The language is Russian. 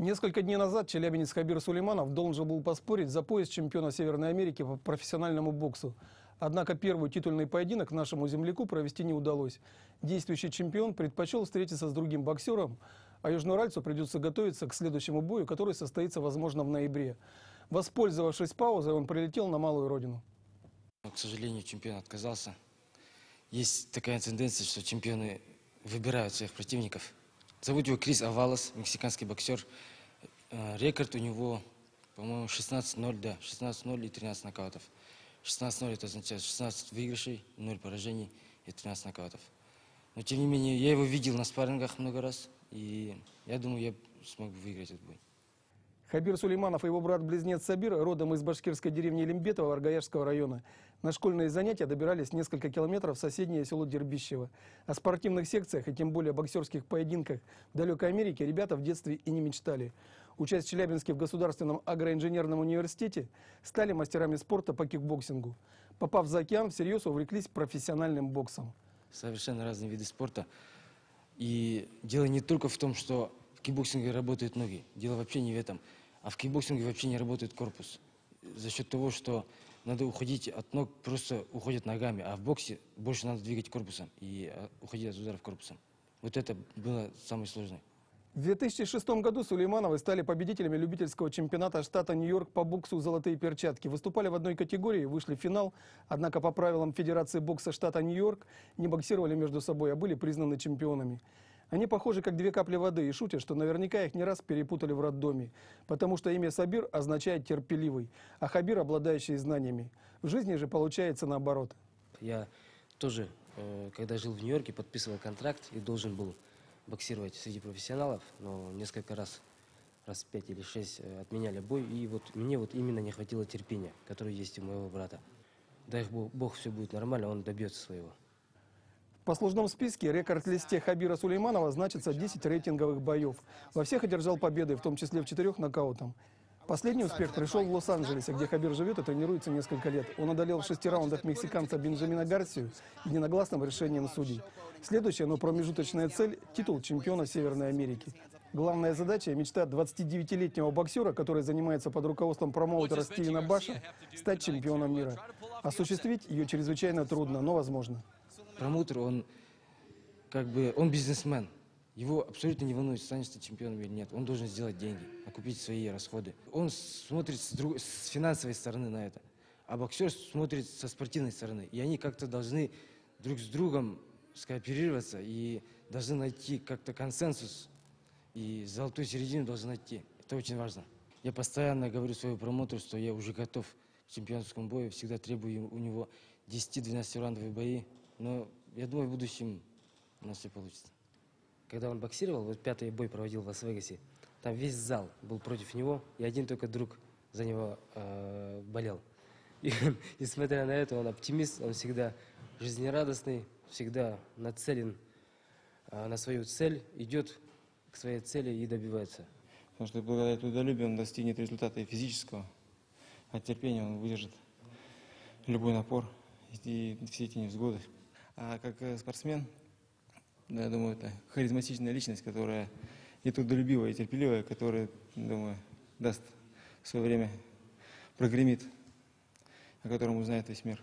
Несколько дней назад челябинец Хабир Сулейманов должен был поспорить за пояс чемпиона Северной Америки по профессиональному боксу. Однако первый титульный поединок нашему земляку провести не удалось. Действующий чемпион предпочел встретиться с другим боксером, а южноуральцу придется готовиться к следующему бою, который состоится, возможно, в ноябре. Воспользовавшись паузой, он прилетел на малую родину. К сожалению, чемпион отказался. Есть такая тенденция, что чемпионы выбирают своих противников. Зовут его Крис Авалос, мексиканский боксер. Рекорд у него, по-моему, 16-0, да, 16-0 и 13 нокаутов. 16-0 это означает 16 выигрышей, 0 поражений и 13 нокаутов. Но тем не менее, я его видел на спаррингах много раз, и я думаю, я смог бы выиграть этот бой. Хабир Сулейманов и его брат-близнец Сабир родом из башкирской деревни Лимбетово Аргаяшского района. На школьные занятия добирались несколько километров в соседнее село Дербищево. О спортивных секциях и тем более боксерских поединках в далекой Америке ребята в детстве и не мечтали. Учась в Челябинске в Государственном агроинженерном университете, стали мастерами спорта по кикбоксингу. Попав за океан, всерьез увлеклись профессиональным боксом. Совершенно разные виды спорта. И дело не только в том, что в кикбоксинге работают ноги. Дело вообще не в этом. А в кикбоксинге вообще не работает корпус. За счет того, что надо уходить от ног, просто уходят ногами. А в боксе больше надо двигать корпусом и уходить от ударов корпусом. Вот это было самое сложное. В 2006 году Сулеймановы стали победителями любительского чемпионата штата Нью-Йорк по боксу «Золотые перчатки». Выступали в одной категории, вышли в финал. Однако по правилам Федерации бокса штата Нью-Йорк не боксировали между собой, а были признаны чемпионами. Они похожи как две капли воды и шутят, что наверняка их не раз перепутали в роддоме, потому что имя Сабир означает «терпеливый», а Хабир – обладающий знаниями. В жизни же получается наоборот. Я тоже, когда жил в Нью-Йорке, подписывал контракт и должен был боксировать среди профессионалов, но несколько раз 5 или 6 отменяли бой, и вот мне вот именно не хватило терпения, которое есть у моего брата. Дай Бог, все будет нормально, он добьется своего. В послужном списке рекорд-листе Хабира Сулейманова значится 10 рейтинговых боев. Во всех одержал победы, в том числе в 4 нокаутом. Последний успех пришел в Лос-Анджелесе, где Хабир живет и тренируется несколько лет. Он одолел в 6 раундах мексиканца Бенджамина Гарсию единогласным решением судей. Следующая, но промежуточная цель – титул чемпиона Северной Америки. Главная задача – мечта 29-летнего боксера, который занимается под руководством промоутера Стивена Баша, стать чемпионом мира. Осуществить ее чрезвычайно трудно, но возможно. Промоутер, он бизнесмен. Его абсолютно не волнует, станет ты чемпионом или нет. Он должен сделать деньги, окупить свои расходы. Он смотрит с финансовой стороны на это, а боксер смотрит со спортивной стороны. И они как-то должны друг с другом скооперироваться и должны найти как-то консенсус. И золотую середину должны найти. Это очень важно. Я постоянно говорю своему промоутеру, что я уже готов к чемпионскому бою. Всегда требую у него 10-12 раундовые бои. Но я думаю, в будущем у нас все получится. Когда он боксировал, вот 5-й бой проводил в Лас-Вегасе, там весь зал был против него, и один только друг за него болел. И несмотря на это, он оптимист, он всегда жизнерадостный, всегда нацелен на свою цель, идет к своей цели и добивается. Потому что благодаря трудолюбию он достигнет результата и физического, а терпения он выдержит любой напор и все эти невзгоды. А как спортсмен, я думаю, это харизматичная личность, которая и трудолюбивая, и терпеливая, которая, думаю, даст в свое время, прогремит, о котором узнает весь мир.